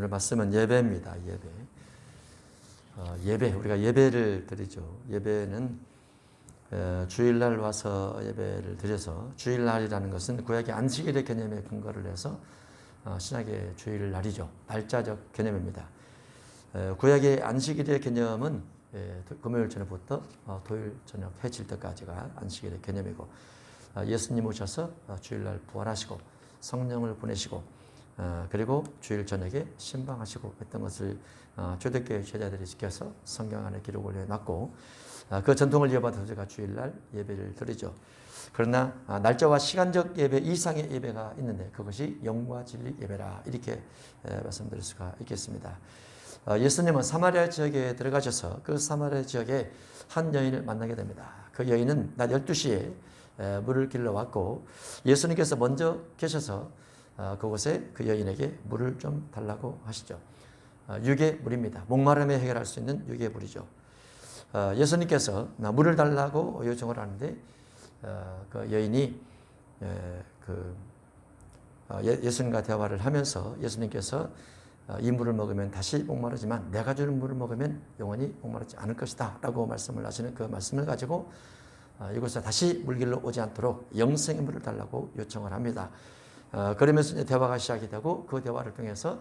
오늘 말씀은 예배입니다. 예배. 우리가 예배를 드리죠. 예배는 주일날 와서 예배를 드려서, 주일날이라는 것은 구약의 안식일의 개념에 근거를 해서 신약의 주일날이죠. 날짜적 개념입니다. 구약의 안식일의 개념은 금요일 저녁부터 토요일 저녁 해 질 때까지가 안식일의 개념이고, 예수님 오셔서 주일날 부활하시고 성령을 보내시고 그리고 주일 저녁에 신방하시고 했던 것을 초대교회 제자들이 지켜서 성경 안에 기록을 해놨고, 그 전통을 이어받아서 제가 주일날 예배를 드리죠. 그러나 날짜와 시간적 예배 이상의 예배가 있는데 그것이 영과 진리 예배라, 이렇게 말씀드릴 수가 있겠습니다. 예수님은 사마리아 지역에 들어가셔서 그 사마리아 지역에 한 여인을 만나게 됩니다. 그 여인은 낮 12시에 물을 길러 왔고, 예수님께서 먼저 계셔서 그곳에 그 여인에게 물을 좀 달라고 하시죠. 육의 물입니다. 목마름에 해결할 수 있는 육의 물이죠. 예수님께서 물을 달라고 요청을 하는데 그 여인이 예수님과 대화를 하면서 예수님께서 이 물을 먹으면 다시 목마르지만 내가 주는 물을 먹으면 영원히 목마르지 않을 것이다 라고 말씀을 하시는 그 말씀을 가지고 이곳에 다시 물길로 오지 않도록 영생의 물을 달라고 요청을 합니다. 그러면서 이제 대화가 시작이 되고, 그 대화를 통해서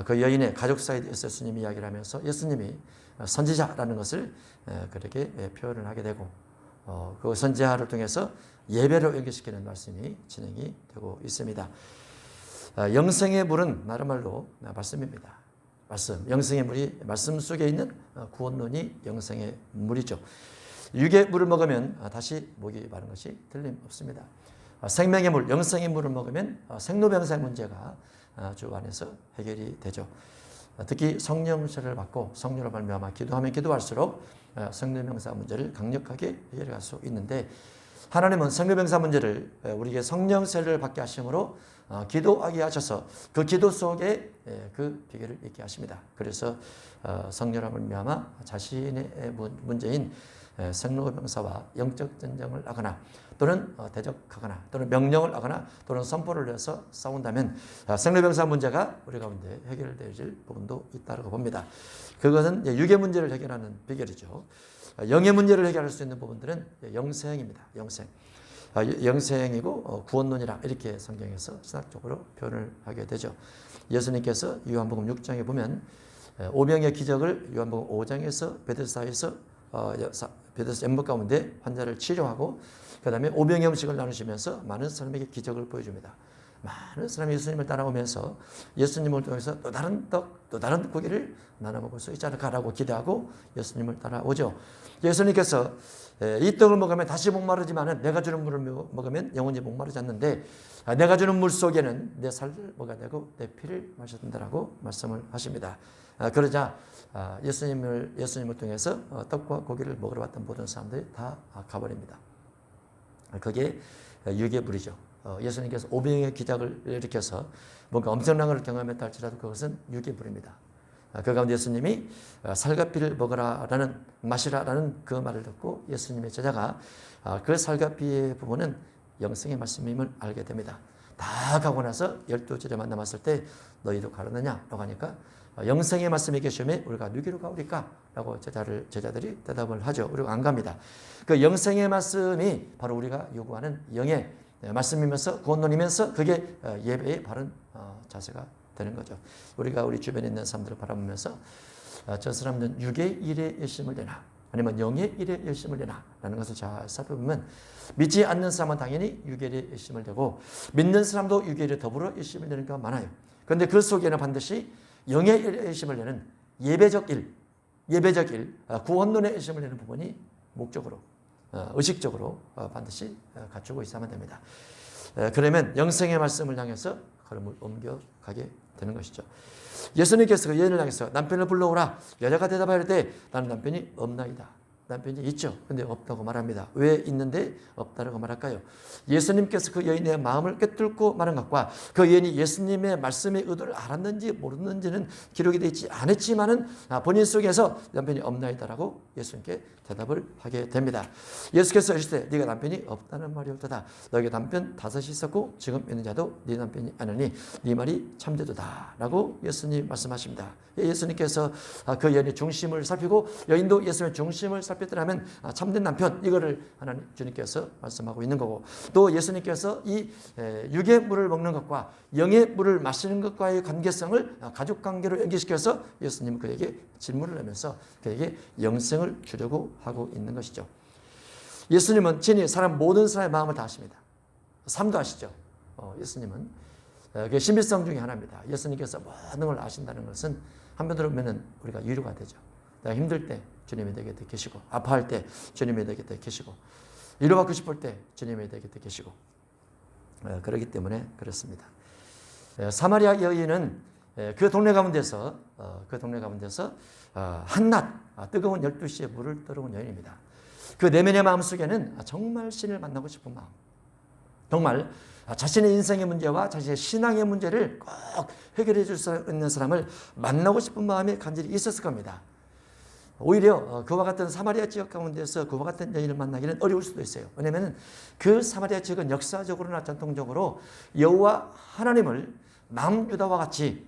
그 여인의 가족 사이에 예수님이 이야기를 하면서 예수님이 선지자라는 것을 그렇게 표현을 하게 되고, 그 선지자를 통해서 예배로 연결시키는 말씀이 진행이 되고 있습니다. 영생의 물은 나름말로 말씀입니다. 말씀, 영생의 물이 말씀 속에 있는 구원론이 영생의 물이죠. 육의 물을 먹으면 다시 목이 마른 것이 틀림없습니다. 생명의 물, 영생의 물을 먹으면 생로병사의 문제가 주 안에서 해결이 되죠. 특히 성령세를 받고 성령으로 말미암아 기도하면 기도할수록 생로병사 문제를 강력하게 해결할 수 있는데, 하나님은 생로병사 문제를 우리에게 성령세를 받게 하심으로 기도하게 하셔서 그 기도 속에 그 비결을 있게 하십니다. 그래서 성령으로 말미암아 자신의 문제인 생로병사와 영적 전쟁을 하거나 또는 대적하거나 또는 명령을 하거나 또는 선포를 해서 싸운다면 생로병사 문제가 우리 가운데 해결되어질 부분도 있다고 봅니다. 그것은 육의 문제를 해결하는 비결이죠. 영의 문제를 해결할 수 있는 부분들은 영생입니다. 영생이고 구원론이라, 이렇게 성경에서 신학적으로 표현을 하게 되죠. 예수님께서 요한복음 6장에 보면 오병의 기적을 요한복음 5장에서 베데스다에서 연못 가운데 환자를 치료하고 그 다음에 오병의 음식을 나누시면서 많은 사람에게 기적을 보여줍니다. 많은 사람이 예수님을 따라오면서 예수님을 통해서 또 다른 떡, 또 다른 고기를 나눠 먹을 수 있지 않을까라고 기대하고 예수님을 따라오죠. 예수님께서 이 떡을 먹으면 다시 목마르지만 내가 주는 물을 먹으면 영원히 목마르지 않는데, 내가 주는 물 속에는 내 살을 먹어야 되고 내 피를 마셔야 된다라고 말씀을 하십니다. 그러자 예수님을 통해서 떡과 고기를 먹으러 왔던 모든 사람들이 다 가버립니다. 그게 육의 물이죠. 예수님께서 오병의 기적을 일으켜서 뭔가 엄청난 걸 경험했다 할지라도 그것은 육의 물입니다. 그 가운데 예수님이 살갑이를 먹으라라는, 마시라라는 그 말을 듣고 예수님의 제자가 그 살갑이의 부분은 영생의 말씀임을 알게 됩니다. 다 가고 나서 12제자만 남았을 때 너희도 가느냐 라고 하니까 영생의 말씀이 계시면 우리가 누구로 가오리까? 라고 제자들이 대답을 하죠. 그리고 안 갑니다. 그 영생의 말씀이 바로 우리가 요구하는 영의 말씀이면서 구원론이면서 그게 예배의 바른 자세가 되는 거죠. 우리가 우리 주변에 있는 사람들을 바라보면서 저 사람들은 육의 일에 열심을 내나 아니면 영의 일에 열심을 내나 라는 것을 잘 살펴보면, 믿지 않는 사람은 당연히 육의 일에 열심을 내고 믿는 사람도 육의 일에 더불어 열심을 내는 경우가 많아요. 그런데 그 속에는 반드시 영의 일에 열심을 내는 예배적 일, 구원론에 열심을 내는 부분이 목적으로, 의식적으로 반드시 갖추고 있어야만 됩니다. 그러면 영생의 말씀을 향해서 걸음을 옮겨가게 되는 것이죠. 예수님께서 그 여인을 향해서 남편을 불러오라. 여자가 대답하여 이르되 나는 남편이 없나이다. 남편이 있죠. 근데 없다고 말합니다. 왜 있는데 없다고 말할까요? 예수님께서 그 여인의 마음을 꿰뚫고 말한 것과 그 여인이 예수님의 말씀의 의도를 알았는지 모르는지는 기록이 되어 있지 않았지만은 본인 속에서 남편이 없나이다라고 예수님께 대답을 하게 됩니다. 예수께서 이르시되 네가 남편이 없다는 말이 옳도다. 너에게 남편 5이 있었고 지금 있는 자도 네 남편이 아니니 네 말이 참되도다라고 예수님 말씀하십니다. 예수님께서 그 여인의 중심을 살피고 여인도 예수님의 중심을 살폈더라면 참된 남편, 이거를 하나님 주님께서 말씀하고 있는 거고, 또 예수님께서 이 육의 물을 먹는 것과 영의 물을 마시는 것과의 관계성을 가족 관계로 연결시켜서 예수님은 그에게 질문을 하면서 그에게 영생을 주려고 하고 있는 것이죠. 예수님은 친히 모든 사람의 마음을 다 아십니다. 삶도 아시죠. 예수님은 그게 신비성 중에 하나입니다. 예수님께서 모든 걸 아신다는 것은 한편으로 보면 우리가 위로가 되죠. 내가 힘들 때 주님이 내 곁에 계시고, 아파할 때 주님이 내 곁에 계시고, 위로받고 싶을 때 주님이 내 곁에 계시고, 그렇기 때문에 그렇습니다. 사마리아 여인은 그 동네 가운데서 한낮 뜨거운 12시에 물을 떠러온 여인입니다. 그 내면의 마음속에는 정말 신을 만나고 싶은 마음, 정말 자신의 인생의 문제와 자신의 신앙의 문제를 꼭 해결해 줄 수 있는 사람을 만나고 싶은 마음이 간절히 있었을 겁니다. 오히려 그와 같은 사마리아 지역 가운데서 그와 같은 여인을 만나기는 어려울 수도 있어요. 왜냐하면 그 사마리아 지역은 역사적으로나 전통적으로 여호와 하나님을 남유다와 같이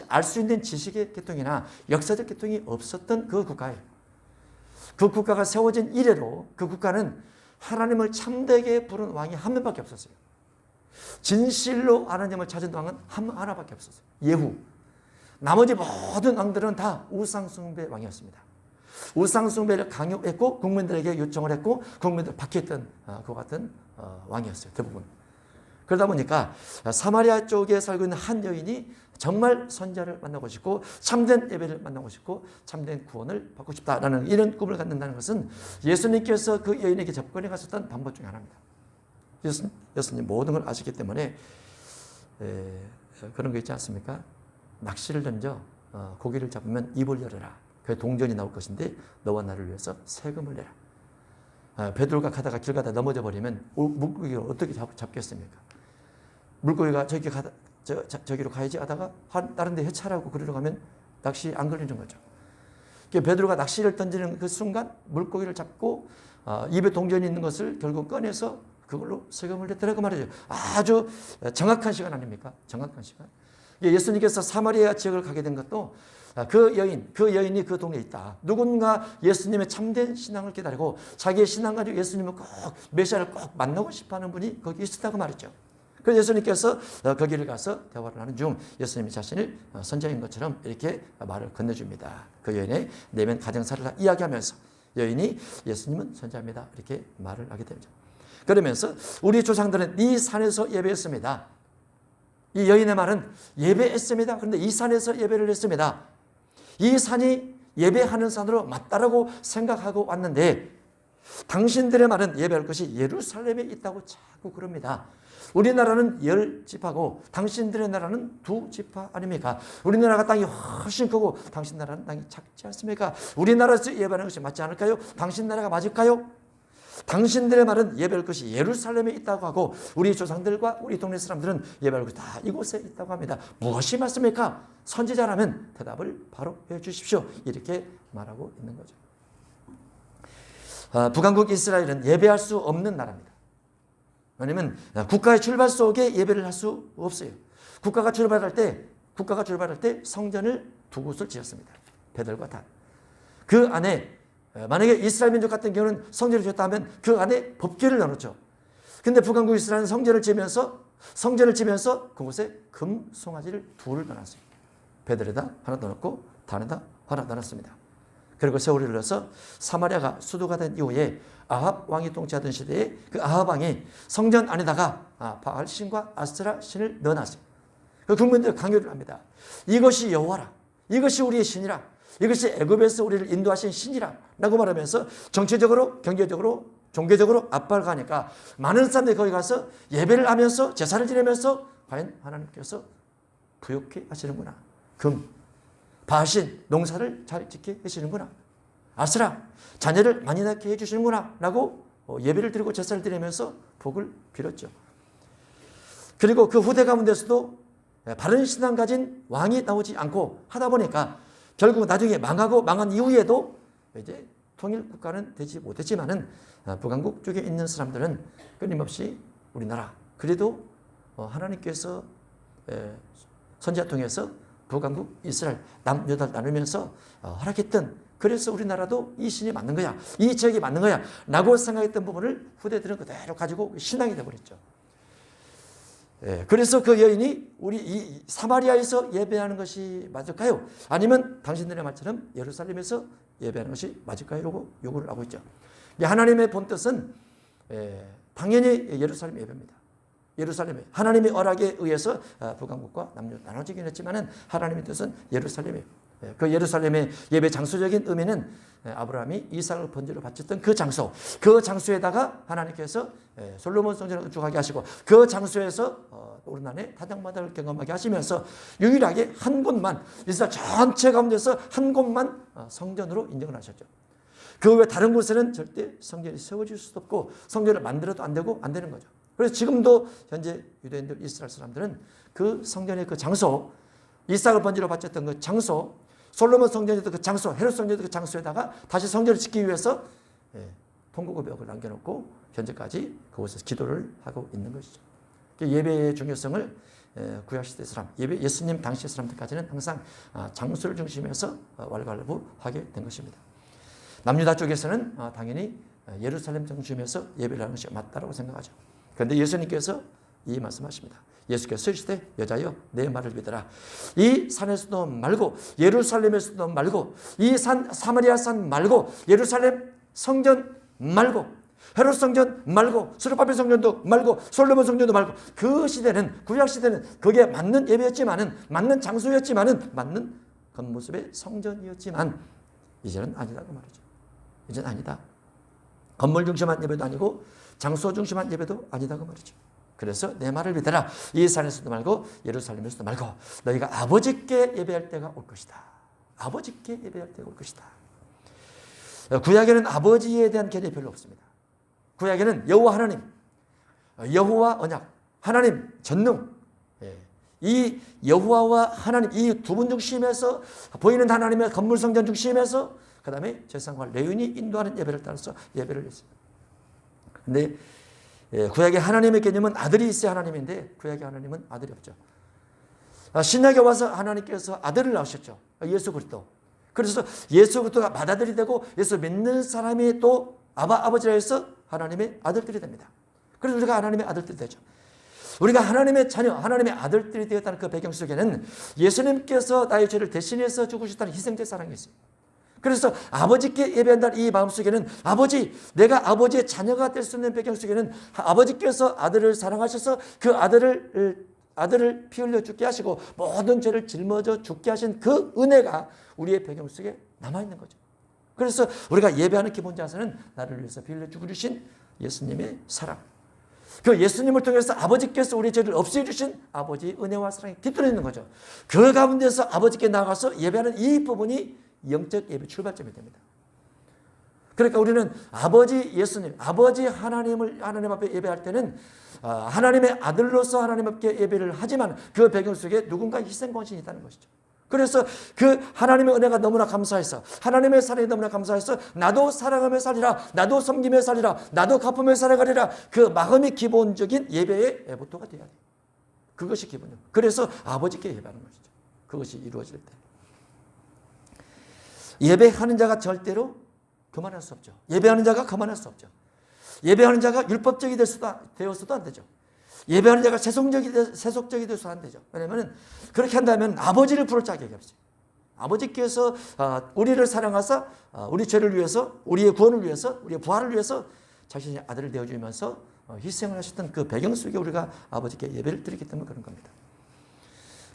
알 수 있는 지식의 계통이나 역사적 계통이 없었던 그 국가예요. 그 국가가 세워진 이래로 그 국가는 하나님을 참되게 부른 왕이 한 명밖에 없었어요. 진실로 하나님을 찾은 왕은 하나밖에 없었어요. 예후. 나머지 모든 왕들은 다 우상숭배 왕이었습니다. 우상숭배를 강요했고 국민들에게 요청을 했고 국민들을 박해했던 그와 같은 왕이었어요. 대부분. 그러다 보니까 사마리아 쪽에 살고 있는 한 여인이 정말 선지자를 만나고 싶고 참된 예배를 만나고 싶고 참된 구원을 받고 싶다라는 이런 꿈을 갖는다는 것은 예수님께서 그 여인에게 접근해 갔었던 방법 중에 하나입니다. 예수님 모든 걸 아시기 때문에 그런 거 있지 않습니까? 낚시를 던져 고기를 잡으면 입을 열어라. 그 동전이 나올 것인데 너와 나를 위해서 세금을 내라. 베드로가 가다가 길 가다 넘어져 버리면 물고기를 어떻게 잡겠습니까? 물고기가 저기로 가야지 하다가 다른 데 해찰하고 그러러 가면 낚시 안 걸리는 거죠. 베드로가 낚시를 던지는 그 순간 물고기를 잡고 입에 동전이 있는 것을 결국 꺼내서 그걸로 세금을 냈더라고 말이죠. 아주 정확한 시간 아닙니까? 정확한 시간. 예수님께서 사마리아 지역을 가게 된 것도 그 여인이 그 동네에 있다. 누군가 예수님의 참된 신앙을 기다리고 자기의 신앙 가지고 예수님을 꼭 메시아를 꼭 만나고 싶어하는 분이 거기 있었다고 말이죠. 그래서 예수님께서 거기를 가서 대화를 하는 중 예수님이 자신을 선지자인 것처럼 이렇게 말을 건네줍니다. 그 여인의 내면 가정사를 다 이야기하면서 여인이 예수님은 선지자입니다. 이렇게 말을 하게 됩니다. 그러면서 우리 조상들은 이 산에서 예배했습니다. 이 여인의 말은 예배했습니다. 그런데 이 산에서 예배를 했습니다. 이 산이 예배하는 산으로 맞다라고 생각하고 왔는데 당신들의 말은 예배할 것이 예루살렘에 있다고 자꾸 그럽니다. 우리나라는 10지파고 당신들의 나라는 2지파 아닙니까? 우리나라가 땅이 훨씬 크고 당신 나라는 땅이 작지 않습니까? 우리나라에서 예배하는 것이 맞지 않을까요? 당신 나라가 맞을까요? 당신들의 말은 예배할 것이 예루살렘에 있다고 하고 우리 조상들과 우리 동네 사람들은 예배할 것이 다 이곳에 있다고 합니다. 무엇이 맞습니까? 선지자라면 대답을 바로 해주십시오. 이렇게 말하고 있는 거죠. 북왕국 이스라엘은 예배할 수 없는 나라입니다. 왜냐하면 국가의 출발 속에 예배를 할 수 없어요. 국가가 출발할 때 성전을 2곳을 지었습니다. 베델과 단. 그 안에 만약에 이스라엘 민족 같은 경우는 성전을 지었다 하면 그 안에 법궤를 넣어놓죠. 근데 북왕국 이스라엘은 성전을 지면서 그곳에 금 송아지를 2를 넣어놨어요. 베델에다 하나 넣어놓고 단에다 하나 넣어놨습니다. 그리고 세월이 흘러서 사마리아가 수도가 된 이후에 아합 왕이 통치하던 시대에 그 아합 왕이 성전 안에다가 바알 신과 아스테라 신을 넣어놨어요. 그 국민들 강요를 합니다. 이것이 여호와라. 이것이 우리의 신이라. 이것이 애굽에서 우리를 인도하신 신이라 라고 말하면서 정치적으로 경제적으로 종교적으로 압박을 가니까 많은 사람들이 거기 가서 예배를 하면서 제사를 지내면서 과연 하나님께서 부욕해 하시는구나. 바신 농사를 잘 짓게 하시는구나. 아스라 자녀를 많이 낳게 해주시는구나 라고 예배를 드리고 제사를 드리면서 복을 빌었죠. 그리고 그 후대 가운데서도 바른 신앙 가진 왕이 나오지 않고 하다 보니까 결국 나중에 망하고 망한 이후에도 이제 통일 국가는 되지 못했지만은 북왕국 쪽에 있는 사람들은 끊임없이 우리나라 그래도 하나님께서 선지자 통해서 북왕국 이스라엘 남여달 나누면서 허락했던, 그래서 우리나라도 이 신이 맞는 거야, 이 지역이 맞는 거야 라고 생각했던 부분을 후대들은 그대로 가지고 신앙이 되어버렸죠. 그래서 그 여인이 우리 이 사마리아에서 예배하는 것이 맞을까요? 아니면 당신들의 말처럼 예루살렘에서 예배하는 것이 맞을까요? 라고 요구를 하고 있죠. 하나님의 본뜻은 당연히 예루살렘 예배입니다. 예루살렘에 하나님의 허락에 의해서 북왕국과 남녀 나눠지긴 했지만은 하나님의 뜻은 예루살렘이에요. 그 예루살렘의 예배 장소적인 의미는 아브라함이 이삭을 번제로 바쳤던 그 장소, 그 장소에다가 하나님께서 솔로몬 성전을 건축하게 하시고 그 장소에서 오르난의 타작마다를 경험하게 하시면서 유일하게 한 곳만, 이스라엘 전체 가운데서 한 곳만 성전으로 인정을 하셨죠. 그 외 다른 곳에는 절대 성전이 세워질 수도 없고 성전을 만들어도 안 되고 안 되는 거죠. 그래서 지금도 현재 유대인들, 이스라엘 사람들은 그 성전의 그 장소, 이삭을 번제로 바쳤던 그 장소, 솔로몬 성전에도 그 장소, 헤롯 성전에도 그 장소에다가 다시 성전을 짓기 위해서 통곡의 벽을 남겨놓고 현재까지 그곳에서 기도를 하고 있는 것이죠. 예배의 중요성을 구약시대 사람, 예수님 당시 사람들까지는 항상 장소를 중심해서 왈가왈부하게 된 것입니다. 남유다 쪽에서는 당연히 예루살렘 중심에서 예배를 하는 것이 맞다고 생각하죠. 그런데 예수님께서 이 말씀하십니다. 예수께서 이르시되 여자여 내 말을 믿어라. 이 산에서도 말고 예루살렘에서도 말고 이 산 사마리아 산 말고 예루살렘 성전 말고 헤롯 성전 말고 스룹바벨 성전도 말고 솔로몬 성전도 말고, 그 시대는 구약 시대는 그게 맞는 예배였지만은 맞는 장소였지만은 맞는 겉모습의 성전이었지만 이제는 아니다고 말이죠. 이제는 아니다. 건물 중심한 예배도 아니고 장소 중심한 예배도 아니다고 말이죠. 그래서 내 말을 믿어라. 이 산에서도 말고 예루살렘에서도 말고 너희가 아버지께 예배할 때가 올 것이다. 아버지께 예배할 때가 올 것이다. 구약에는 아버지에 대한 개념이 별로 없습니다. 구약에는 여호와 하나님, 여호와 언약, 하나님 전능, 이 여호와와 하나님 이 두 분 중심에서 보이는 하나님의 건물 성전 중심에서 그 다음에 제사장과 레위인이 인도하는 예배를 따라서 예배를 했습니다. 그런데 구약의 하나님의 개념은 아들이 있어야 하나님인데 구약의 하나님은 아들이 없죠. 신약에 와서 하나님께서 아들을 낳으셨죠. 예수 그리스도. 그래서 예수 그리스도가 맏아들이 되고 예수 믿는 사람이 또 아버지라 해서 하나님의 아들들이 됩니다. 그래서 우리가 하나님의 아들들이 되죠. 우리가 하나님의 자녀, 하나님의 아들들이 되었다는 그 배경 속에는 예수님께서 나의 죄를 대신해서 죽으셨다는 희생제 사랑이 있어요. 그래서 아버지께 예배한다는 이 마음속에는 아버지, 내가 아버지의 자녀가 될 수 있는 배경 속에는 아버지께서 아들을 사랑하셔서 그 아들을 피 흘려 죽게 하시고 모든 죄를 짊어져 죽게 하신 그 은혜가 우리의 배경 속에 남아있는 거죠. 그래서 우리가 예배하는 기본 자세는 나를 위해서 피 흘려 죽으신 예수님의 사랑, 그 예수님을 통해서 아버지께서 우리의 죄를 없애주신 아버지의 은혜와 사랑이 깃들어 있는 거죠. 그 가운데서 아버지께 나가서 예배하는 이 부분이 영적 예배 출발점이 됩니다. 그러니까 우리는 아버지 예수님, 아버지 하나님 앞에 예배할 때는 하나님의 아들로서 하나님 앞에 예배를 하지만 그 배경 속에 누군가 희생권신이 있다는 것이죠. 그래서 그 하나님의 은혜가 너무나 감사해서, 하나님의 사랑이 너무나 감사해서 나도 사랑하며 살리라, 나도 섬기며 살리라, 나도 갚으며 살아가리라, 그 마음이 기본적인 예배의 모토가 되어야 돼요. 그것이 기본이에요. 그래서 아버지께 예배하는 것이죠. 그것이 이루어질 때 예배하는 자가 절대로 그만할 수 없죠. 예배하는 자가 그만할 수 없죠. 예배하는 자가 율법적이 되어서도 안 되죠. 예배하는 자가 세속적이 되어서도 안 되죠. 왜냐하면 그렇게 한다면 아버지를 부를 자격이 없어요. 아버지께서 우리를 사랑하사 우리 죄를 위해서, 우리의 구원을 위해서, 우리의 부활을 위해서 자신의 아들을 내어주면서 희생을 하셨던 그 배경 속에 우리가 아버지께 예배를 드리기 때문에 그런 겁니다.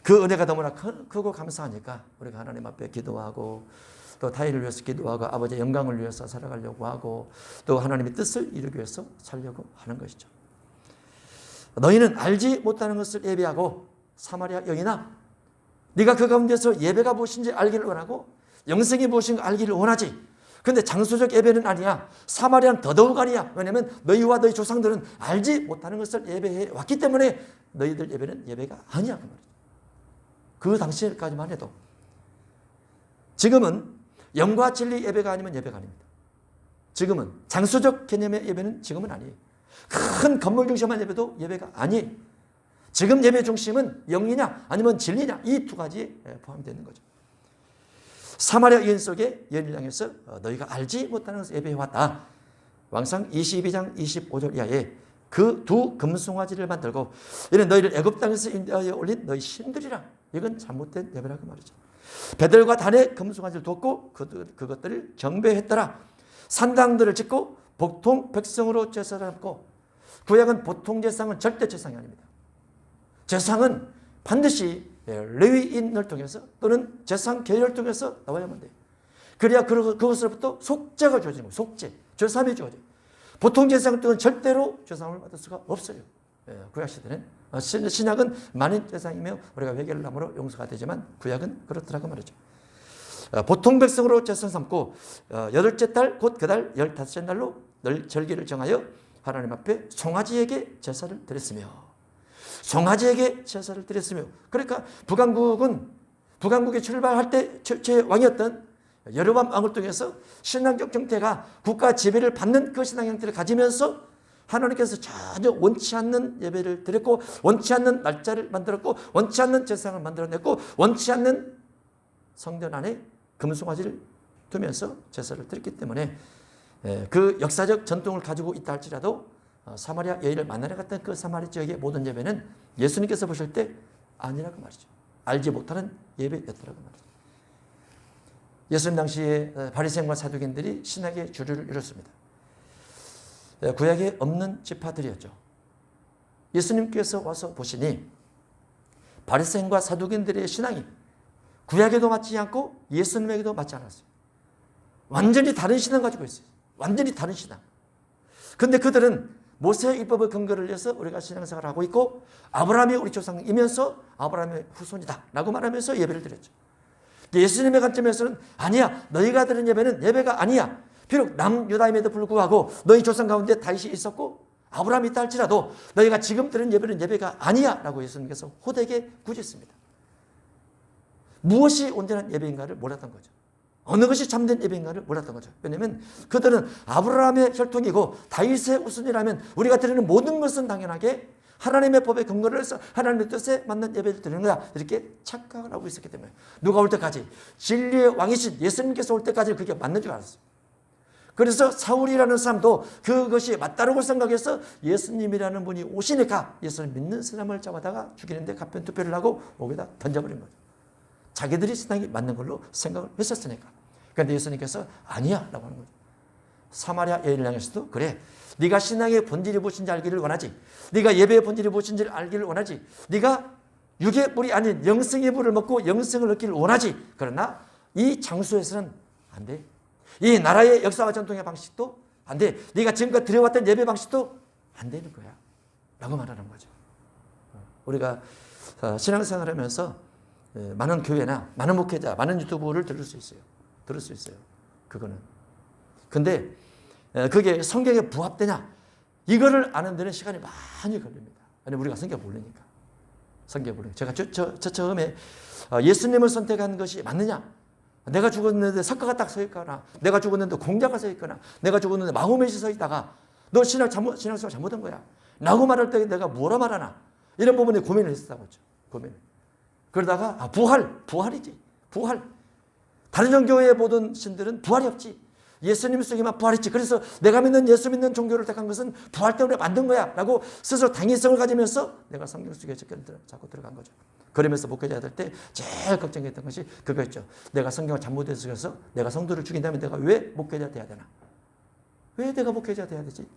그 은혜가 너무나 크고 감사하니까 우리가 하나님 앞에 기도하고 또 타인을 위해서 기도하고 아버지의 영광을 위해서 살아가려고 하고 또 하나님의 뜻을 이루기 위해서 살려고 하는 것이죠. 너희는 알지 못하는 것을 예배하고 사마리아 여인아, 네가 그 가운데서 예배가 무엇인지 알기를 원하고 영생이 무엇인가 알기를 원하지. 근데 장소적 예배는 아니야. 사마리아는 더더욱 아니야. 왜냐하면 너희와 너희 조상들은 알지 못하는 것을 예배해 왔기 때문에 너희들 예배는 예배가 아니야. 그 말이죠. 그 당시까지만 해도. 지금은 영과 진리 예배가 아니면 예배가 아닙니다. 지금은 장소적 개념의 예배는 지금은 아니에요. 큰 건물 중심한 예배도 예배가 아니에요. 지금 예배 중심은 영이냐 아니면 진리냐 이 두 가지에 포함되는 거죠. 사마리아 여인 속에 여인을 향해서 너희가 알지 못하는 것을 예배해왔다. 왕상 22장 25절 이하에 그 두 금송아지를 만들고 이는 너희를 애굽 땅에서 인도하여 올린 너희 신들이라. 이건 잘못된 예배라고 말이죠. 베델과 단의 금송아지를 뒀고 그것들을 경배했더라. 산당들을 짓고 보통 백성으로 제사를 하고, 구약은 보통 제사는 절대 제사가 아닙니다. 제사는 반드시 레위인을 통해서 또는 제상 계열을 통해서 나와야만 돼요. 그래야 그것으로부터 속죄가 주어지는 거예요. 속죄, 죄사함이 주어져요. 보통 제사는 또는 절대로 죄사함을 받을 수가 없어요. 구약시대는. 신약은 만인 제사이며 우리가 회개를 함으로 용서가 되지만 구약은 그렇더라고 말이죠. 보통 백성으로 제사 삼고 여덟째 달 곧 그 달 15째 날로 늘 절기를 정하여 하나님 앞에 송아지에게 제사를 드렸으며, 송아지에게 제사를 드렸으며, 그러니까 북왕국에 출발할 때 최초의 왕이었던 여로보암 왕을 통해서 신앙적 정태가 국가 지배를 받는 그 신앙 형태를 가지면서 하나님께서 전혀 원치 않는 예배를 드렸고, 원치 않는 날짜를 만들었고, 원치 않는 제사상을 만들어냈고, 원치 않는 성전 안에 금송아지를 두면서 제사를 드렸기 때문에 그 역사적 전통을 가지고 있다 할지라도 사마리아 여인을 만나러 갔던 그 사마리아 지역의 모든 예배는 예수님께서 보실 때 아니라고 말이죠. 알지 못하는 예배였더라고 말이죠. 예수님 당시에 바리새인과 사두개인들이 신학의 주류를 이뤘습니다. 구약에 없는 지파들이었죠. 예수님께서 와서 보시니 바리새인과 사두개인들의 신앙이 구약에도 맞지 않고 예수님에게도 맞지 않았어요. 완전히 다른 신앙 가지고 있어요. 완전히 다른 신앙. 그런데 그들은 모세의 율법의 근거를 내서 우리가 신앙생활을 하고 있고 아브라함이 우리 조상이면서 아브라함의 후손이다 라고 말하면서 예배를 드렸죠. 예수님의 관점에서는 아니야, 너희가 드린 예배는 예배가 아니야. 비록 남유다임에도 불구하고 너희 조상 가운데 다윗이 있었고 아브라함이 있다 할지라도 너희가 지금 드린 예배는 예배가 아니야 라고 예수님께서 호되게 꾸짖습니다. 무엇이 온전한 예배인가를 몰랐던 거죠. 어느 것이 참된 예배인가를 몰랐던 거죠. 왜냐하면 그들은 아브라함의 혈통이고 다윗의 후손이라면 우리가 드리는 모든 것은 당연하게 하나님의 법의 근거를 해서 하나님의 뜻에 맞는 예배를 드리는 거야, 이렇게 착각을 하고 있었기 때문에 누가 올 때까지, 진리의 왕이신 예수님께서 올 때까지 그게 맞는 줄 알았어요. 그래서 사울이라는 사람도 그것이 맞다라고 생각해서 예수님이라는 분이 오시니까 예수님 믿는 사람을 잡아다가 죽이는데 가편투표를 하고 목에다 던져버린 거죠. 자기들이 신앙이 맞는 걸로 생각을 했었으니까. 그런데 예수님께서 아니야 라고 하는 거죠. 사마리아 여인을 향해서도 그래, 네가 신앙의 본질이 무엇인지 알기를 원하지, 네가 예배의 본질이 무엇인지 알기를 원하지, 네가 육의 물이 아닌 영생의 물을 먹고 영생을 얻기를 원하지, 그러나 이 장소에서는 안 돼. 이 나라의 역사와 전통의 방식도 안 돼. 네가 지금까지 들여왔던 예배 방식도 안 되는 거야 라고 말하는 거죠. 우리가 신앙생활을 하면서 많은 교회나 많은 목회자, 많은 유튜브를 들을 수 있어요. 그거는. 근데 그게 성경에 부합되냐? 이거를 아는 데는 시간이 많이 걸립니다. 아니, 우리가 성경 모르니까. 제가 처음에 예수님을 선택한 것이 맞느냐? 내가 죽었는데 석가가 딱 서 있거나, 내가 죽었는데 공자가 서 있거나, 내가 죽었는데 마호멧이 서 있다가 너 신앙생활 잘못한 거야 라고 말할 때 내가 뭐라 말하나? 이런 부분에 고민을 했었다고 했죠. 그러다가 부활이지. 부활. 다른 종교의 모든 신들은 부활이 없지. 예수님 속에만 부활했지. 그래서 내가 믿는 예수 믿는 종교를 택한 것은 부활 때문에 만든 거야 라고 스스로 당위성을 가지면서 내가 성경 속에 자꾸 들어간 거죠. 그러면서 목회자 될 때 제일 걱정했던 것이 그거였죠. 내가 성경을 잘못 해석해서 내가 성도를 죽인다면 내가 왜 목회자 돼야 되나? 왜 내가 목회자 돼야 되지?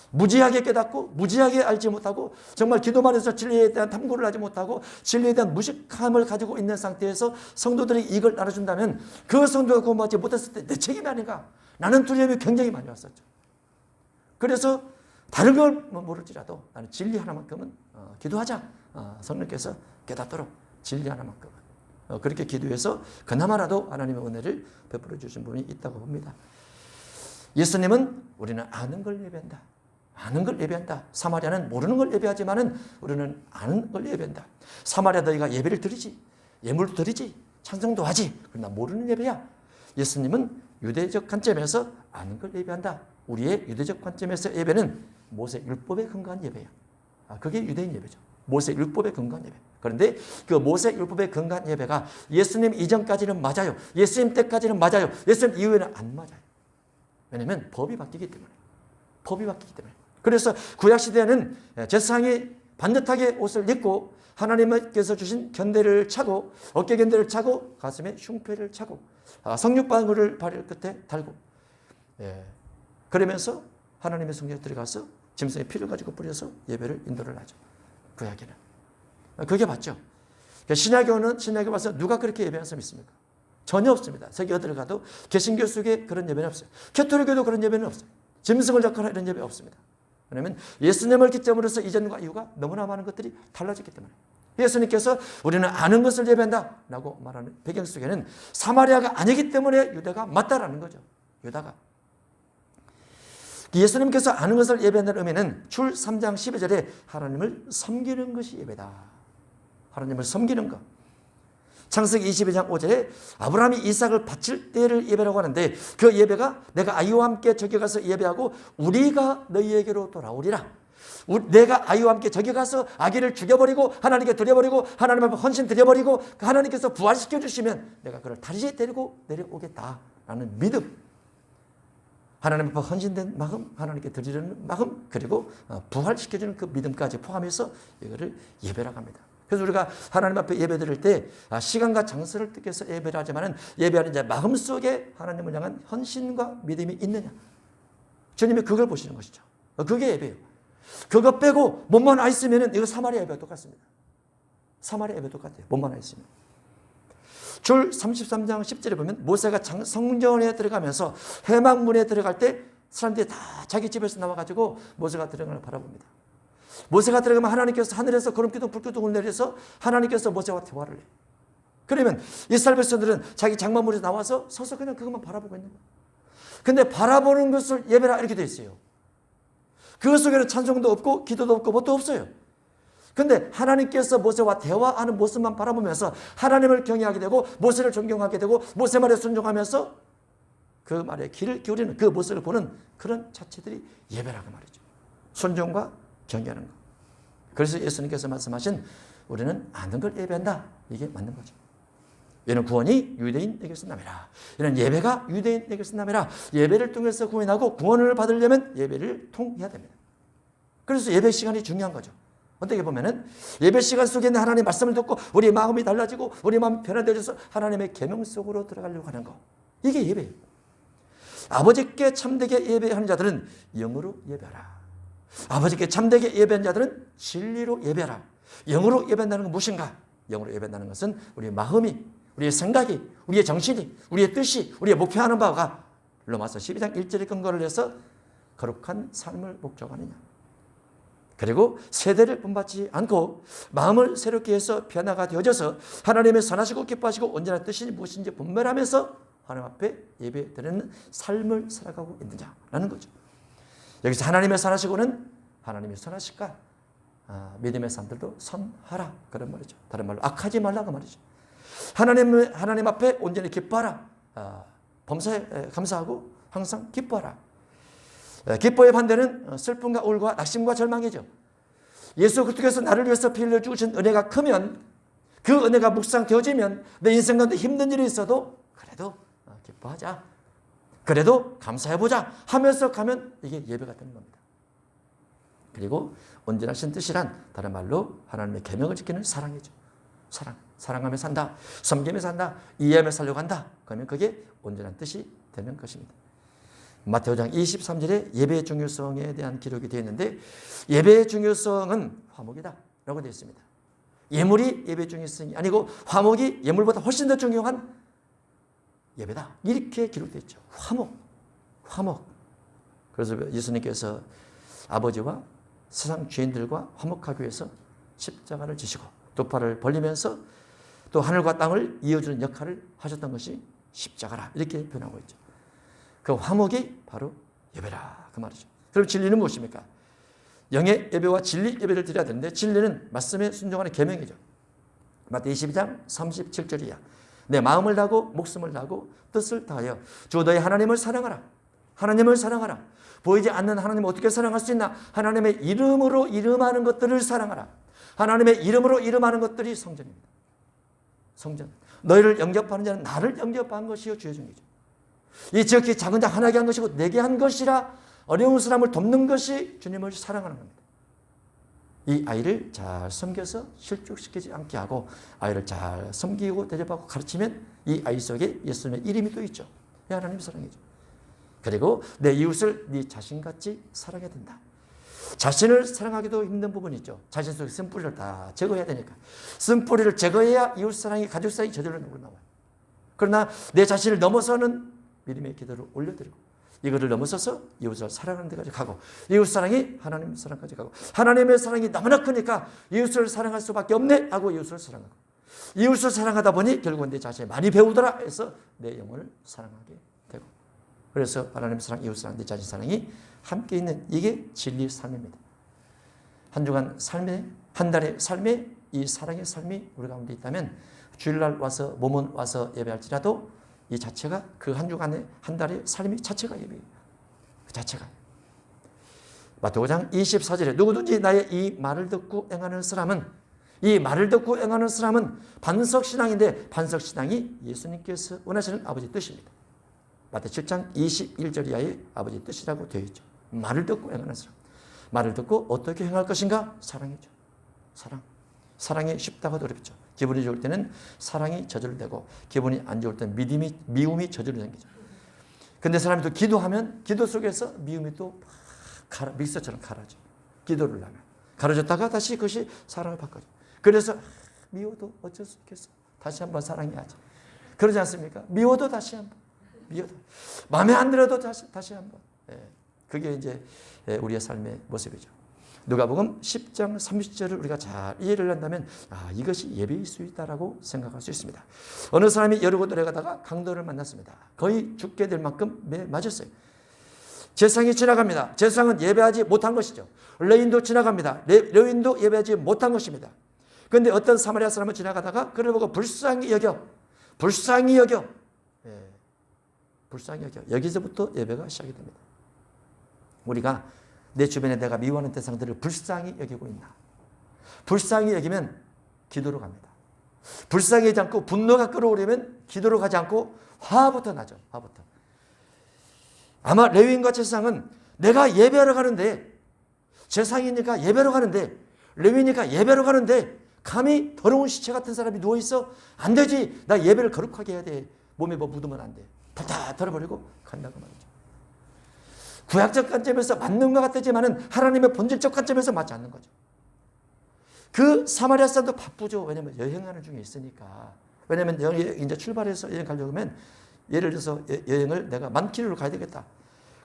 무지하게 깨닫고 무지하게 알지 못하고 정말 기도만 해서 진리에 대한 탐구를 하지 못하고 진리에 대한 무식함을 가지고 있는 상태에서 성도들이 이걸 나눠준다면 그 성도가 구원받지 못했을 때 내 책임이 아닌가? 나는 두려움이 굉장히 많이 왔었죠. 그래서 다른 걸 모를지라도 나는 진리 하나만큼은 기도하자. 성령께서 깨닫도록 진리 하나만큼은. 그렇게 기도해서 그나마라도 하나님의 은혜를 베풀어 주신 분이 있다고 봅니다. 예수님은 우리는 아는 걸 예배한다. 아는 걸 예배한다. 사마리아는 모르는 걸 예배하지만은 우리는 아는 걸 예배한다. 사마리아 너희가 예배를 드리지, 예물도 드리지, 찬송도 하지. 그러나 모르는 예배야. 예수님은 유대적 관점에서 아는 걸 예배한다. 우리의 유대적 관점에서 예배는 모세 율법에 근거한 예배야. 그게 유대인 예배죠. 모세 율법에 근거한 예배. 그런데 그 모세 율법에 근거한 예배가 예수님 이전까지는 맞아요. 예수님 때까지는 맞아요. 예수님 이후에는 안 맞아요. 왜냐하면 법이 바뀌기 때문에. 법이 바뀌기 때문에. 그래서 구약시대에는 제사장이 반듯하게 옷을 입고 하나님께서 주신 견대를 차고 어깨 견대를 차고 가슴에 흉패를 차고 성육방울을 발을 끝에 달고 그러면서 하나님의 성전에 들어가서 짐승의 피를 가지고 뿌려서 예배를 인도를 하죠. 구약에는. 그게 맞죠. 신약에 와서 누가 그렇게 예배하는 사람이 있습니까? 전혀 없습니다. 세계 어디를 가도 개신교 속에 그런 예배는 없어요. 캐톨릭교도 그런 예배는 없어요. 짐승을 잡거나 이런 예배 없습니다. 왜냐하면 예수님을 기점으로서 이전과 이후가 너무나 많은 것들이 달라졌기 때문에. 예수님께서 우리는 아는 것을 예배한다 라고 말하는 배경 속에는 사마리아가 아니기 때문에 유다가 맞다라는 거죠. 유다가. 예수님께서 아는 것을 예배한다는 의미는 출 3장 12절에 하나님을 섬기는 것이 예배다. 하나님을 섬기는 것. 창세기 22장 5절에 아브라함이 이삭을 바칠 때를 예배라고 하는데 그 예배가 내가 아이와 함께 저기 가서 예배하고 우리가 너희에게로 돌아오리라. 내가 아이와 함께 저기 가서 아기를 죽여버리고 하나님께 드려버리고 하나님 앞에 헌신 드려버리고 하나님께서 부활시켜 주시면 내가 그를 다시 데리고 내려오겠다라는 믿음. 하나님 앞에 헌신된 마음, 하나님께 드리는 마음, 그리고 부활시켜주는 그 믿음까지 포함해서 이거를 예배라고 합니다. 그래서 우리가 하나님 앞에 예배 드릴 때 시간과 장소를 뜻해서 예배를 하지만은 예배하는 자 마음속에 하나님을 향한 헌신과 믿음이 있느냐. 주님이 그걸 보시는 것이죠. 그게 예배예요. 그거 빼고 몸만 와 있으면은 이거 사마리아 예배와 똑같습니다. 사마리아 예배 똑같아요. 몸만 와 있으면. 줄 33장 10절에 보면 모세가 성전에 들어가면서 회막문에 들어갈 때 사람들이 다 자기 집에서 나와가지고 모세가 들어가는 걸 바라봅니다. 모세가 들어가면 하나님께서 하늘에서 구름기둥 불기둥을 내려서 하나님께서 모세와 대화를 해요. 그러면 이스라엘 백성들은 자기 장막문에서 나와서 서서 그냥 그것만 바라보고 있는 거예요. 근데 바라보는 것을 예배라 이렇게 돼 있어요. 그 속에는 찬송도 없고 기도도 없고 뭣도 없어요. 근데 하나님께서 모세와 대화하는 모습만 바라보면서 하나님을 경외하게 되고 모세를 존경하게 되고 모세 말에 순종하면서 그 말에 귀를 기울이는 그 모습을 보는 그런 자체들이 예배라고 말이죠. 순종과 경외하는 것. 그래서 예수님께서 말씀하신 우리는 아는 걸 예배한다. 이게 맞는 거죠. 이는 구원이 유대인에게서 남이라. 이는 예배가 유대인에게서 남이라. 예배를 통해서 구원하고 구원을 받으려면 예배를 통해야 됩니다. 그래서 예배 시간이 중요한 거죠. 어떻게 보면은 예배 시간 속에 있는 하나님의 말씀을 듣고 우리 마음이 달라지고 우리 마음이 변화되어져서 하나님의 계명 속으로 들어가려고 하는 거. 이게 예배예요. 아버지께 참되게 예배하는 자들은 영으로 예배하라. 아버지께 참되게 예배하는 자들은 진리로 예배하라. 영으로 예배한다는 건 무엇인가? 영으로 예배한다는 것은 우리의 마음이, 우리의 생각이, 우리의 정신이, 우리의 뜻이, 우리의 목표하는 바가 로마서 12장 1절에 근거를 해서 거룩한 삶을 목적하느냐. 그리고 세대를 본받지 않고 마음을 새롭게 해서 변화가 되어져서 하나님의 선하시고 기뻐하시고 온전한 뜻이 무엇인지 분별하면서 하나님 앞에 예배드리는 삶을 살아가고 있느냐라는 거죠. 여기서 하나님의 선하시고는 하나님의 선하실까? 믿음의 사람들도 선하라 그런 말이죠. 다른 말로 악하지 말라고 말이죠. 하나님 앞에 온전히 기뻐하라. 범사에 감사하고 항상 기뻐하라. 기뻐의 반대는 슬픔과 우울과 낙심과 절망이죠. 예수 그리스도께서 나를 위해서 피 흘려 주신 은혜가 크면 그 은혜가 묵상되어지면 내 인생 가운데 힘든 일이 있어도 그래도 기뻐하자. 그래도 감사해보자 하면서 가면 이게 예배가 되는 겁니다. 그리고 온전하신 뜻이란 다른 말로 하나님의 계명을 지키는 사랑이죠. 사랑하며 산다. 섬기며 산다. 이해하며 살려고 한다. 그러면 그게 온전한 뜻이 되는 것입니다. 마태오장 23절에 예배의 중요성에 대한 기록이 되어 있는데 예배의 중요성은 화목이다 라고 되어 있습니다. 예물이 예배의 중요성이 아니고 화목이 예물보다 훨씬 더 중요한 예배다. 이렇게 기록되어 있죠. 화목. 그래서 예수님께서 아버지와 세상 죄인들과 화목하기 위해서 십자가를 지시고 두 팔을 벌리면서 또 하늘과 땅을 이어주는 역할을 하셨던 것이 십자가라. 이렇게 표현하고 있죠. 그 화목이 바로 예배라. 그 말이죠. 그럼 진리는 무엇입니까? 영의 예배와 진리 예배를 드려야 되는데 진리는 말씀에 순종하는 계명이죠. 마태 22장 37절이야. 내 마음을 다하고 목숨을 다하고 뜻을 다하여 주 너의 하나님을 사랑하라. 하나님을 사랑하라. 보이지 않는 하나님을 어떻게 사랑할 수 있나? 하나님의 이름으로 이름하는 것들을 사랑하라. 하나님의 이름으로 이름하는 것들이 성전입니다. 성전. 너희를 영접하는 자는 나를 영접한 것이요 주의 종이죠. 이 지극히 작은 자 하나게 한 것이고 내게 한 것이라. 어려운 사람을 돕는 것이 주님을 사랑하는 겁니다. 이 아이를 잘 섬겨서 실족시키지 않게 하고 아이를 잘 섬기고 대접하고 가르치면 이 아이 속에 예수님의 이름이 또 있죠. 하나님 사랑이죠. 그리고 내 이웃을 네 자신같이 사랑해야 된다. 자신을 사랑하기도 힘든 부분이 있죠. 자신 속에 쓴뿌리를 다 제거해야 되니까. 쓴뿌리를 제거해야 이웃사랑이 가족사랑이 저절로 나와요. 그러나 내 자신을 넘어서는 믿음의 기도를 올려드리고 이거를 넘어서서 이웃을 사랑하는 데까지 가고 이웃사랑이 하나님 사랑까지 가고 하나님의 사랑이 너무나 크니까 이웃을 사랑할 수밖에 없네 하고 이웃을 사랑하고 이웃을 사랑하다 보니 결국은 내 자신이 많이 배우더라 해서 내 영혼을 사랑하게 되고 그래서 하나님 사랑, 이웃 사랑, 내 자신 사랑이 함께 있는 이게 진리의 삶입니다. 한 주간 삶에 한 달의 삶에 이 사랑의 삶이 우리 가운데 있다면 주일날 와서 몸은 와서 예배할지라도 이 자체가 그 한 주간의 한 달의 삶이 자체가 예배예요. 그 자체가. 마태복음 5장 24절에 누구든지 나의 이 말을 듣고 행하는 사람은 이 말을 듣고 행하는 사람은 반석신앙인데 반석신앙이 예수님께서 원하시는 아버지의 뜻입니다. 마태 7장 21절 이하의 아버지의 뜻이라고 되어 있죠. 말을 듣고 행하는 사람. 말을 듣고 어떻게 행할 것인가? 사랑이죠. 사랑. 사랑이 쉽다고 어렵죠. 기분이 좋을 때는 사랑이 저절로 되고 기분이 안 좋을 때는 미움이 저절로 생기죠. 근데 사람이 또 기도하면 기도 속에서 미움이 또 믹서처럼 가라져. 기도를 하면. 가라졌다가 다시 그것이 사랑을 바꿔줘. 그래서 미워도 어쩔 수 없겠어. 다시 한번 사랑해야지. 그러지 않습니까? 미워도 다시 한번. 미워도. 마음에 안 들어도 다시 한번. 그게 이제 우리의 삶의 모습이죠. 누가복음 10장 30절을 우리가 잘 이해를 한다면 이것이 예배일 수 있다라고 생각할 수 있습니다. 어느 사람이 여러 곳 내려가다가 강도를 만났습니다. 거의 죽게 될 만큼 맞았어요. 제사장이 지나갑니다. 제사장은 예배하지 못한 것이죠. 레위인도 지나갑니다. 레위인도 예배하지 못한 것입니다. 그런데 어떤 사마리아 사람을 지나가다가 그를 보고 불쌍히 여겨. 여기서부터 예배가 시작이 됩니다. 우리가 내 주변에 내가 미워하는 대상들을 불쌍히 여기고 있나? 불쌍히 여기면 기도로 갑니다. 불쌍히 여기지 않고 분노가 끌어오르면 기도로 가지 않고 화부터 나죠. 화부터. 아마 레위인과 제사장은 내가 예배하러 가는데 제사장이니까 예배로 가는데 레위니까 예배로 가는데 감히 더러운 시체 같은 사람이 누워있어? 안 되지. 나 예배를 거룩하게 해야 돼. 몸에 뭐 묻으면 안 돼. 다 털어버리고 간다고 말이죠. 구약적 관점에서 맞는 것 같지만은 하나님의 본질적 관점에서 맞지 않는 거죠. 그 사마리아 사람도 바쁘죠. 왜냐하면 여행하는 중에 있으니까. 왜냐하면 이제 출발해서 여행 가려고 하면 예를 들어서 여행을 내가 만 킬로를 가야 되겠다.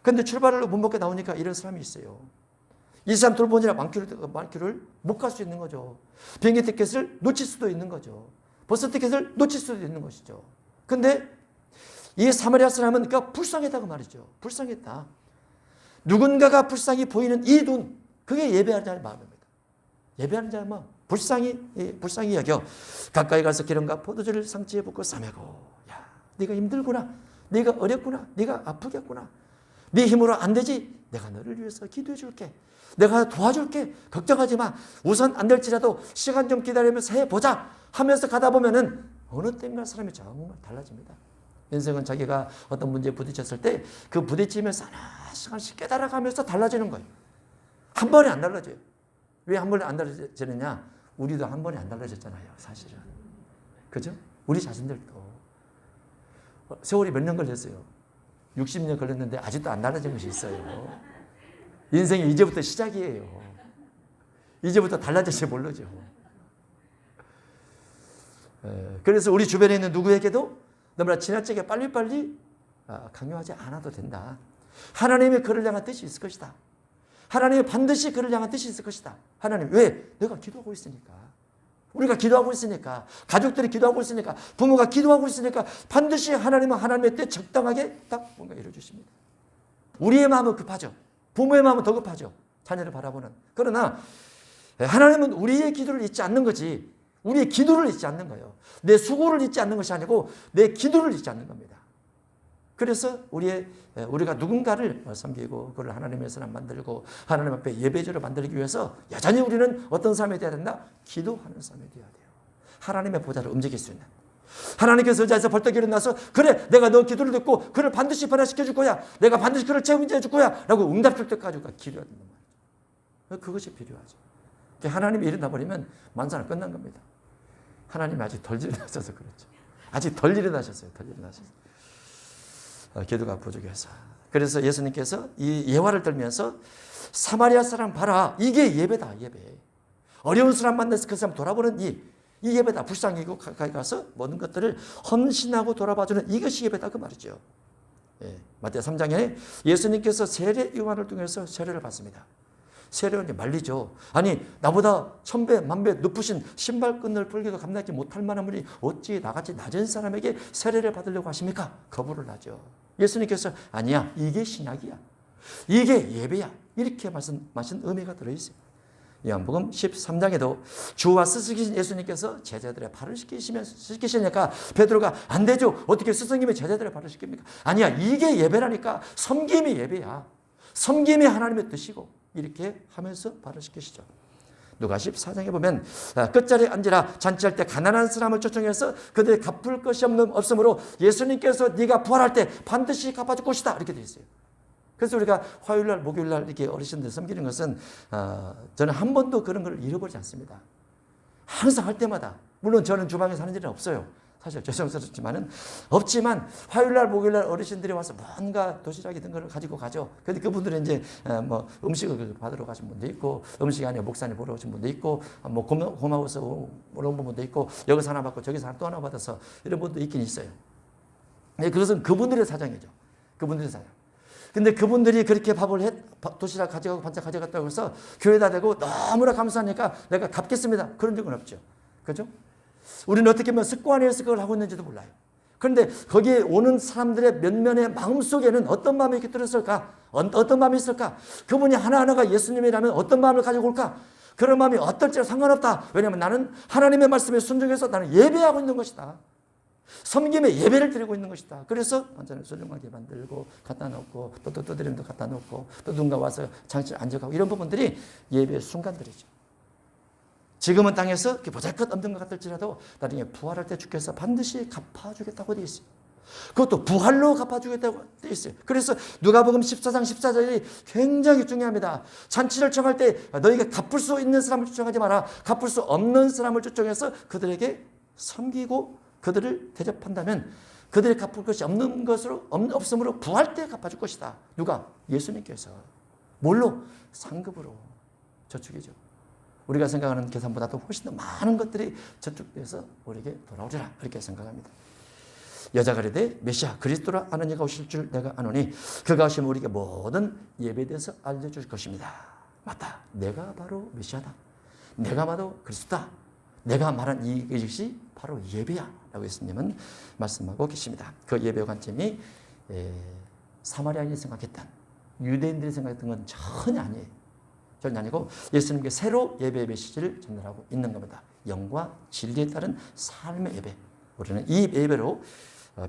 그런데 출발을 못 먹게 나오니까 이런 사람이 있어요. 이 사람 돌보느라 만 킬로를 못 갈 수 있는 거죠. 비행기 티켓을 놓칠 수도 있는 거죠. 버스 티켓을 놓칠 수도 있는 것이죠. 그런데 이 사마리아 사람은 그러니까 불쌍했다고 말이죠. 불쌍했다. 누군가가 불쌍히 보이는 이 눈, 그게 예배하는 자의 마음입니다. 예배하는 자의 마음, 불쌍히 여겨. 가까이 가서 기름과 포도주를 상치에 붓고 싸매고, 야, 네가 힘들구나, 네가 어렵구나, 네가 아프겠구나, 네 힘으로 안 되지, 내가 너를 위해서 기도해 줄게, 내가 도와줄게, 걱정하지 마, 우선 안 될지라도 시간 좀 기다리면서 해보자 하면서 가다 보면은 어느 때인가 사람이 정말 달라집니다. 인생은 자기가 어떤 문제에 부딪혔을 때 그 부딪히면서 하나씩 깨달아가면서 달라지는 거예요. 한 번에 안 달라져요. 왜 한 번에 안 달라지느냐? 우리도 한 번에 안 달라졌잖아요, 사실은. 그죠? 우리 자신들도. 세월이 몇 년 걸렸어요? 60년 걸렸는데 아직도 안 달라진 것이 있어요. 인생이 이제부터 시작이에요. 이제부터 달라질지 모르죠. 그래서 우리 주변에 있는 누구에게도 너무나 지나치게 빨리빨리 강요하지 않아도 된다. 하나님의 그를 향한 뜻이 있을 것이다. 하나님이 반드시 그를 향한 뜻이 있을 것이다. 하나님, 왜? 내가 기도하고 있으니까. 우리가 기도하고 있으니까, 가족들이 기도하고 있으니까, 부모가 기도하고 있으니까 반드시 하나님은 하나님의 때 적당하게 딱 뭔가 이루어주십니다. 우리의 마음은 급하죠. 부모의 마음은 더 급하죠. 자녀를 바라보는. 그러나 하나님은 우리의 기도를 잊지 않는 거지, 우리의 기도를 잊지 않는 거예요. 내 수고를 잊지 않는 것이 아니고 내 기도를 잊지 않는 겁니다. 그래서 우리가 누군가를 섬기고 그를 하나님의 사람 만들고 하나님 앞에 예배자로 만들기 위해서 여전히 우리는 어떤 삶이 되어야 된다? 기도하는 삶이 되어야 돼요. 하나님의 보좌를 움직일 수 있는. 하나님께서 의자에서 벌떡 일어나서 그래 내가 너 기도를 듣고 그를 반드시 변화시켜 줄 거야. 내가 반드시 그를 책임져 줄 거야. 라고 응답 줄 때까지 기도해야 된단 말이죠. 그것이 필요하죠. 하나님이 일어나 버리면 만사는 끝난 겁니다. 하나님이 아직 덜 일어나셔서 그렇죠. 아직 덜 일어나셨어요. 덜 일어나셨어요. 기도가 부족해서. 그래서 예수님께서 이 예화를 들면서 사마리아 사람 봐라. 이게 예배다. 예배. 어려운 사람 만나서 그 사람 돌아보는 이 예배다. 불쌍히고 가까이 가서 모든 것들을 헌신하고 돌아봐주는 이것이 예배다. 그 말이죠. 예, 마태오 3장에 예수님께서 세례 요한을 통해서 세례를 받습니다. 세례원이 말리죠. 아니 나보다 1000배 만배 높으신 신발끈을 풀기도 감당하지 못할 만한 분이 어찌 나같이 낮은 사람에게 세례를 받으려고 하십니까? 거부를 하죠. 예수님께서 아니야 이게 신약이야. 이게 예배야. 이렇게 말씀하신 의미가 들어있어요. 요한복음 13장에도 주와 스승이신 예수님께서 제자들의 발을 씻기시니까 베드로가 안 되죠. 어떻게 스승님이 제자들의 발을 씻깁니까? 아니야 이게 예배라니까. 섬김이 예배야. 섬김이 하나님의 뜻이고 이렇게 하면서 발을 씻기시죠. 누가 14장에 보면 끝자리에 앉으라 잔치할 때 가난한 사람을 초청해서 그들이 갚을 것이 없으므로 예수님께서 네가 부활할 때 반드시 갚아줄 것이다 이렇게 되어 있어요. 그래서 우리가 화요일날 목요일날 이렇게 어르신들 섬기는 것은 저는 한 번도 그런 걸 잃어버리지 않습니다. 항상 할 때마다. 물론 저는 주방에 사는 일은 없어요. 사실 죄송스럽지만은 없지만 화요일날 목요일날 어르신들이 와서 뭔가 도시락이든 걸 가지고 가죠. 근데 그분들은 이제 뭐 음식을 받으러 가신 분도 있고 음식이 아니라 목사님 보러 오신 분도 있고 뭐 고마워서 온 분도 있고 여기서 하나 받고 저기서 하나 또 하나 받아서 이런 분도 있긴 있어요. 네, 그것은 그분들의 사정이죠. 그분들의 사정. 근데 그분들이 그렇게 도시락 가져가고 반찬 가져갔다고 해서 교회에다 대고 너무나 감사하니까 내가 갚겠습니다. 그런 적은 없죠. 그죠? 우리는 어떻게 보면 습관에서 그걸 하고 있는지도 몰라요. 그런데 거기에 오는 사람들의 면면의 마음속에는 어떤 마음이 이렇게 들었을까? 어떤 마음이 있을까? 그분이 하나하나가 예수님이라면 어떤 마음을 가지고 올까? 그런 마음이 어떨지 상관없다. 왜냐하면 나는 하나님의 말씀에 순종해서 나는 예배하고 있는 것이다. 섬김의 예배를 드리고 있는 것이다. 그래서 완전히 소중하게 만들고 갖다 놓고 또 드리면 또 갖다 놓고 또 누군가 와서 장치를 앉아가고 이런 부분들이 예배의 순간들이죠. 지금은 땅에서 보잘것 없는 것 같을지라도 나중에 부활할 때 주께서 반드시 갚아주겠다고 되어 있어요. 그것도 부활로 갚아주겠다고 되어 있어요. 그래서 누가복음 14장 14절이 굉장히 중요합니다. 잔치를 청할 때 너희가 갚을 수 있는 사람을 초청하지 마라. 갚을 수 없는 사람을 초청해서 그들에게 섬기고 그들을 대접한다면 그들이 갚을 것이 없으므로 부활 때 갚아줄 것이다. 누가? 예수님께서. 뭘로? 상급으로. 저축이죠. 우리가 생각하는 계산보다도 훨씬 더 많은 것들이 저축돼서 우리에게 돌아오리라 이렇게 생각합니다. 여자가 이르되 메시아 그리스도라 아는 이가 오실 줄 내가 아노니 그가 오시면 우리에게 모든 예배에 대해서 알려줄 것입니다. 맞다. 내가 바로 메시아다. 내가 바로 그리스도다. 내가 말한 이것이 바로 예배야 라고 예수님은 말씀하고 계십니다. 그 예배 관점이 사마리아인이 생각했던 유대인들이 생각했던 건 전혀 아니에요. 전혀 아니고 예수님께 새로 예배의 메시지를 전달하고 있는 겁니다. 영과 진리에 따른 삶의 예배. 우리는 이 예배로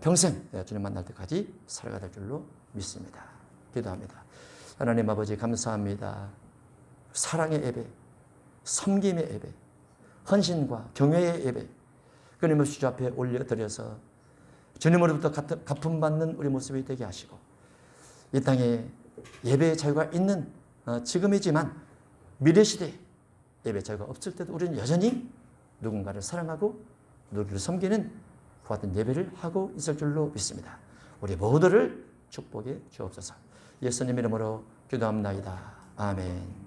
평생 주님 만날 때까지 살아가야 될 줄로 믿습니다. 기도합니다. 하나님 아버지 감사합니다. 사랑의 예배, 섬김의 예배, 헌신과 경외의 예배 끊임없이 주 앞에 올려드려서 주님으로부터 갚음받는 우리 모습이 되게 하시고 이 땅에 예배의 자유가 있는 지금이지만 미래시대에 예배 자유가 없을 때도 우리는 여전히 누군가를 사랑하고 누구를 섬기는 그 같은 예배를 하고 있을 줄로 믿습니다. 우리 모두를 축복해 주옵소서. 예수님 이름으로 기도합나이다. 아멘.